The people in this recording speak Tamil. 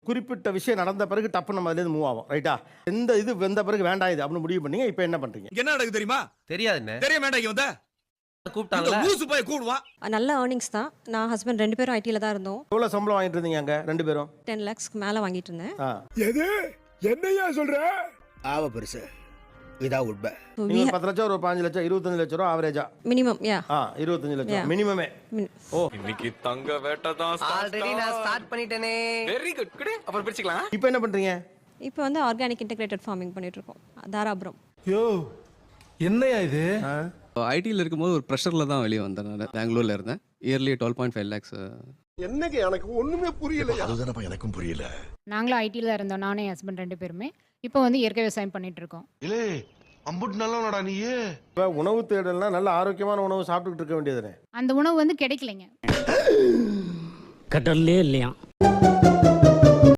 குறிப்பிட்ட விஷயம் நடந்த பிறகு டப்பு நம்ம அதுலேருந்து மூவ் ஆகும் ரைட்டா? எந்த இது வந்த பிறகு வேண்டாம் இது அப்படின்னு முடிவு பண்ணீங்க. இப்போ என்ன பண்றீங்க? என்ன நடக்குது தெரியுமா? தெரியாதுண்ணே. தெரிய வேண்டாம் இங்க வந்த கூப்பிட்டாங்கல்ல. லூசு போய் கூடுவான். நல்ல ஏர்னிங்ஸ் தான். நான் ஹஸ்பண்ட் 2 பேரும் ஐடியில் தான் இருந்தோம். எவ்வளோ சம்பளம் வாங்கிட்டு இருந்தீங்க அங்கே 2 பேரும்? 10 lakhsக்கு மேலே வாங்கிட்டு இருந்தேன். எது என்னையா சொல்ற? ஆவ பெருசு இதா உட்ப. நீங்க 10 லட்சம் ஒரு 5 லட்சம் 25 லட்சம் ரூபா ஆவரேஜா? மினிமம் 25 லட்சம் மினிமமே. ஓ இன்னைக்கு தங்க வேட்டை தான். ஆல்ரெடி நான் ஸ்டார்ட் பண்ணிட்டேனே. Very good. குடு அப்புறம் பிரிச்சுக்கலாம். இப்போ என்ன பண்றீங்க? இப்போ வந்து ஆர்கானிக் இன்டெகிரேட்டட் ஃபார்மிங் பண்ணிட்டு இருக்கோம் தாராபுரம். யோ என்னையா இது? ஐடியில் இருக்கும்போது ஒரு ப்ரெஷரில் தான் வெளியே வந்தேன். நான் பெங்களூரில் இருந்தேன். Yearly 12.5 lakhs. என்னங்க எனக்கு ஒண்ணுமே புரியல. அதுதானப்பா எனக்கும் புரியல. நாங்களும் ஐடியில் தான் இருந்தோம், நானே ஹஸ்பண்ட் 2 பேருமே. இப்போ வந்து இயற்கை விவசாயம் பண்ணிட்டு இருக்கோம். இல்லே அம்புட்டு நல்லவனடா நீ. இப்போ உணவு தேடல்னா நல்ல ஆரோக்கியமான உணவு சாப்பிட்டுட்டு இருக்க வேண்டியதுனே. அந்த உணவு வந்து கிடைக்கலைங்க. கடல்லே இல்லையா?